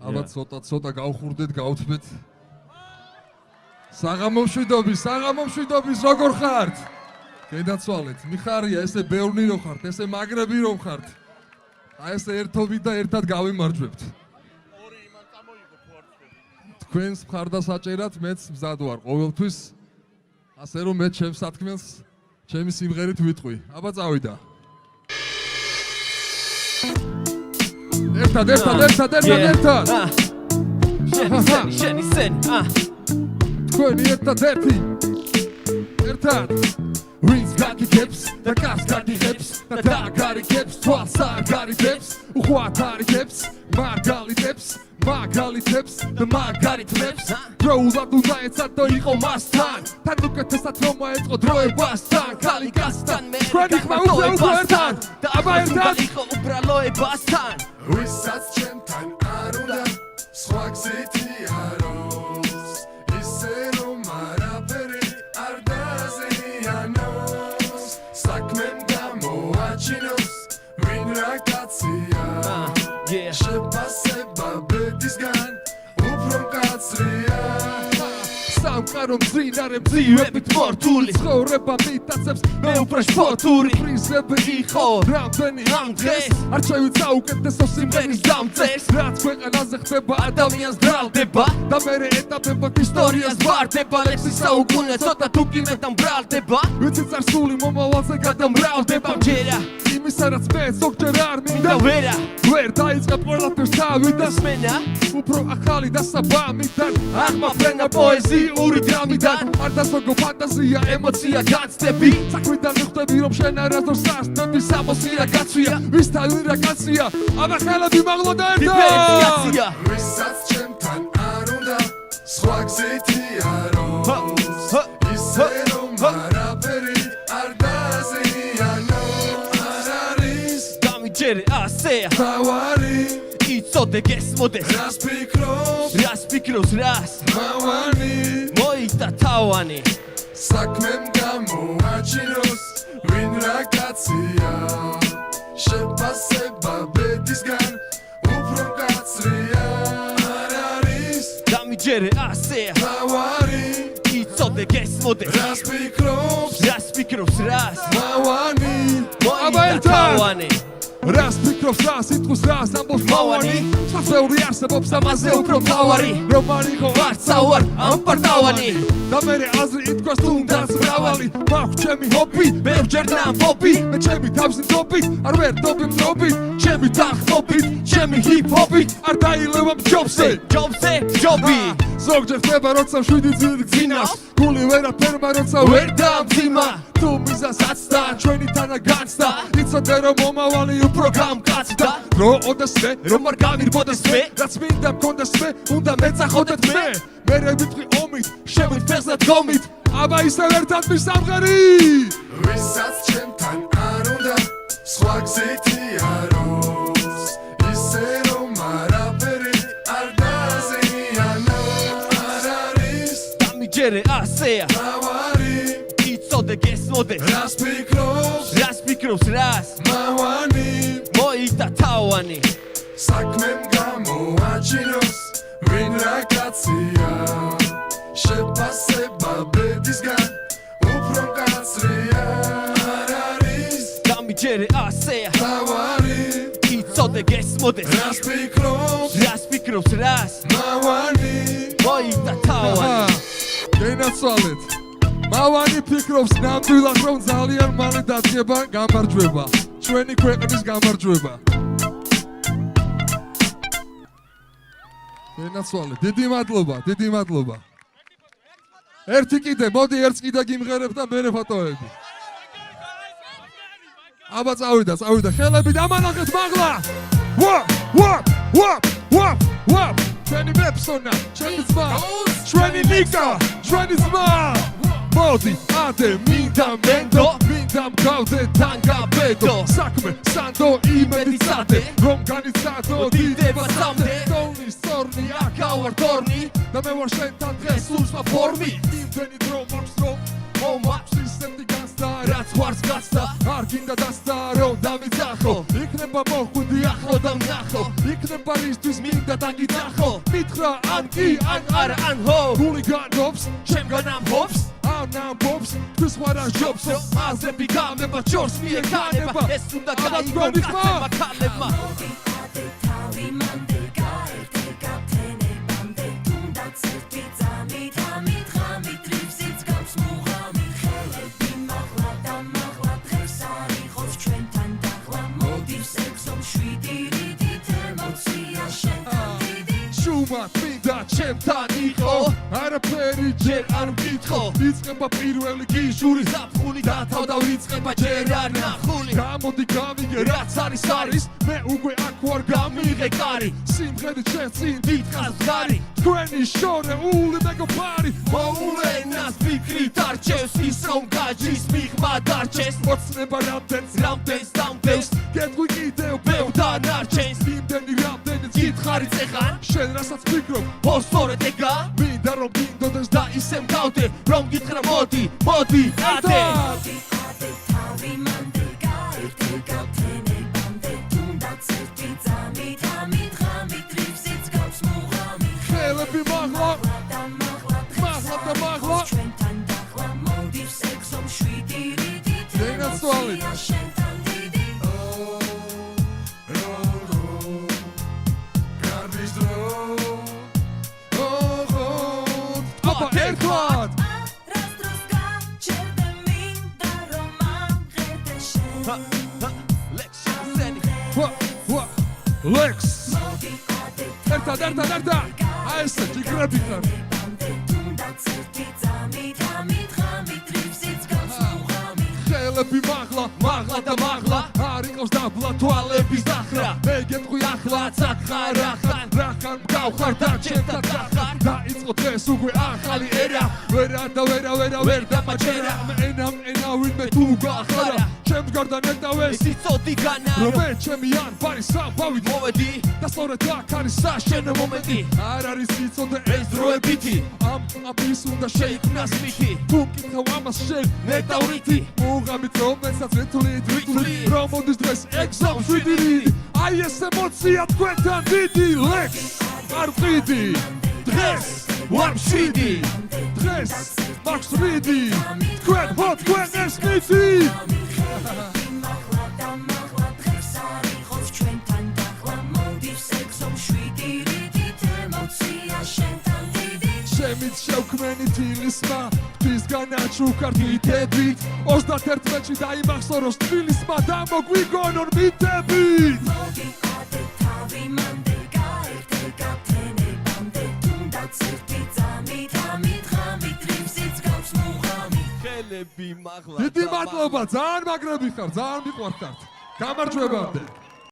ალბათ ცოტა გავხურდეთ, გავთმეთ. საღამომშვიდობის, როგორ ხართ? გენაცვალეთ, მიხარია ესე ბევრი რო ხართ, ესე მაგრები რო ხართ. აი ესე ერთობით და ერთად გავიმარჯვებთ. ორი იმან წამოიღო ფუარცები. თქვენს მხარდასაჭერად მეც მზად ვარ ყოველთვის. ასე რომ მე ჩემს სათქმელს ჩემი სიმღერით ვიტყვი. აბა წავიდა. ერთად. შენი სენი. თქვენი ერთად. ვინც გაგიგებს და გას გაგიღებს და დაგარიგებს თვალს არ გარიგებს უხვად არიგებს მაგალითებს და მაგალითებს დროულად უნდა ეცად და იყო მასთან თან უკეთესად რომ აეწყო დროებასთან კალიკასთან თქვენი ხმა უკვე ერთად და აბა ერთად იყო უბრალოებასთან ვისაც ჩემთან არ უნდა სხვა გზითი აროს ისე რომ არაფერი არ დაზიანოს საქმემ გამოაჩინოს ვინ რა კაცია შეფასება ბედისგან უფრო მკაცრია სამყარო მძინარე მძივებით მორთული ცხოვრება მიტაცებს მე უფრო შფოთური პრიზები იყო რამდენი ამ დღეს არჩევით საუკეთესო სიმღერის დამწეს რაც ქვეყანაზე ხდება ადამიანს ბრალდება და მერე ეტაპებად ისტორიას ვარდება ლექსი საუკუნე ცოტა თუ კი მეტ ამბრალდება ვიცი წარსული მომავალზე გადამრავლდება ჯერა იმისა რაც მე ზოგჯერ არ მინდა ვერ დაიწყებ ყველაფერს თავიდან სმენა უფრო ახალი და საბამიდან აღმაფრენა პოეზიური დრამიდან არ დასოგო ფანტაზია ემოცია გაცდები საქმიდან მიხვდები რომ შენ არასდროს სასწრები სამოსია გაცვია ვისთან ვირა კაცია აბა ხელები მაღლა და ერთად ვისაც ჩემთან არ უნდა სხვა გზითი აროს ისე რომ არაფერი არ დაზიანოს არ არის დამიჯერე ასეა თავარი იცოდე გესმოდეს რას ფიქრობს რას მავანი მოიტა თავანი საქმემ გამოაჩინოს ვინ რა კაცია შეფასება ბედისგან უფრო მკაცრია არ არის დამიჯერე ასეა თავარი იცოდე გესმოდეს რას ფიქრობს რას მავანი მოიტა თავანი რას ფიქრობს რას იტყვის რას ამბობს მავანი საფეური არსებობს ამაზე უფრო მთავარი რომ არ იყო არც ავარ ამ პარტავანი და მერე აზრი ითქვას თუნდაც მრავალი მაქვს ჩემი ჰობი ბევრჯერ ნამბობი მე ჩემი თავის ნდობით არ ვერ დობი მდობით ჩემი თანხმობით ჩემი ჰიპ-ჰოპით არ დაილევამ ჯობზე ჯობი ზოგჯერ ხდება როცა შვიდი ძილი გძინავს გული ვერაფერმა როცა ვერ დაამძიმა თუ მიზანსაც და ჩვენი თანა განცდა იცოდე რომ მომავალი უფრო გამკაცდა რო ოდესმე რომ არ გამირბოდეს მე რაც მინდა მქონდეს მე უნდა მეწახოდეთ მე მერე ვიტყვი ომით შემით ფეხზე დგომით აბა ისევ ერთად მისამღერი ვისაც ჩემთან არ უნდა სხვა გზითი აროს ისე რომ არაფერი არ დაზიანოს არ არის დამიჯერე ასეა თავარი იცოდე გესმოდეს რას ფიქრობს რას მავანი მოიტა თავანი საქმემ გამოაჩინოს ვინ რა კაცია შეფასება ბედისგან უფრო მკაცრია არ არის დამიჯერე ასეა თავარი იცოდე გესმოდეს რას ფიქრობს რას მავანი მოიტა თავანი გენაცვალეთ მავანი ფიქრობს ნამდვილად რომ ძალიან მალე დადგება გამარჯვება ჩვენი ქვეყნის გამარჯვება გენაცვალეთ დიდი მადლობა ერთი კიდე მოდი ერთს კიდე გიმღერებ და მერე ფოტოები აბა წავიდა ხელები დამანახეთ მაღლა ჩვენი ბებსონა ჩვენი ძმა ჩვენი ნიკა ჩვენი ძმა მოდი ადე მინდა მენდო მინდა მგავდე თან გაბედო საქმე სანდო იმედი წადე რომ განიცადო დიდება სამდე დონის წორნი აქავარ თორნი და მე ვარ შენთან დღეს უსმა ფორმი იმდენი დრო მაქვს რომ მომაქვს სისტემი განსდა რაც ხوارს გასდა არ გინდა დასდა რომ დამიძახო იქნება მოხვიდი ახლო და ვნახო იქ ეთნებარისთვის მინდა დაგიძახო მითხრა ან კი ან არა ან ჰო გული განობს ჩემგან ამბობს ან ამბობს თვის ვარა ჯობს აზრები გამება ჩორს მიეკანება ეს უნდა ალბათ გაიგო გვერდით ხმა? კაცებმა ქალებმა შუმად მინდა ჩემთან იყო არაფერი ჯერ არ მკითხო იწყება პირველი გიჟური ზაფხული დათავდა ვიწყება ჯერ არ ნახული გამოდი გავიგე რაც არის არის მე უკვე აქ ვარ გამიღე კარი სიმღერით შეცინ დიდხანს გარი თქვენი შორეული მეგობარი მოულენას ფიქრით არჩევს ის რომ გაჯის მიღმა დარჩეს ოცნება რამდენს რამდენს დამბევს გეტყვი კიდევ ბევრ დანარჩენს იმდენი რამდენიც გითხარი წეხან შენ რასაც ფიქრობ ფოსფორეთ ეგა მინდა რომ გინდოდეს და ისე მგავდე რომ გითხრა მოდი მოდი ატე ხელები მაღლა მაღლა და მაღლა დენაცვალით აბა ერთად ლექს ერთად აი ესე ჯიგრები ხარ ხელები მაღლა და მაღლა არ იყოს დაბლა თვალების დახრა მე გეტყვი ახლაც აქ ხარ რახან მგავხარ და ჩემთან დახარ დაიწყო დღეს უკვე ახალი ერა ვერ დამაჩერა ენა ვინმე თუ გახარა ჩემს გარდა ნეტავეს სიცოდი განარო რომ მე ჩემი ან ბარი საბავით მოვედი და სწორედ აქ არის საშენო მომენტი არ არის სიცოდე ეს დროებითი ამ აპის უნდა შეიქმნას მითი თუ მკითხავ ამას შენ მეტავრითი მუღამით რომელსაც რითული რომ მოდის დღეს ეგზამ შვიდი აი ეს ემოცია თქვენთან დიდი ლექს არ ვყიდი დღეს ვარ მშვიდი დღეს მაქვს რიდი თქვენ ხო თქვენ ეს მითი შემით შევქმენი თილისმა თვისგან აჩუქარ თითებით 31-ში დაიმახსოვროს თბილისმა და მოგვიგონონ მითებით ხელები მაღლა დიდი მადლობა ძალიან მაგრები ხარ ძალიან მიყვარხართ გამარჯვებამდე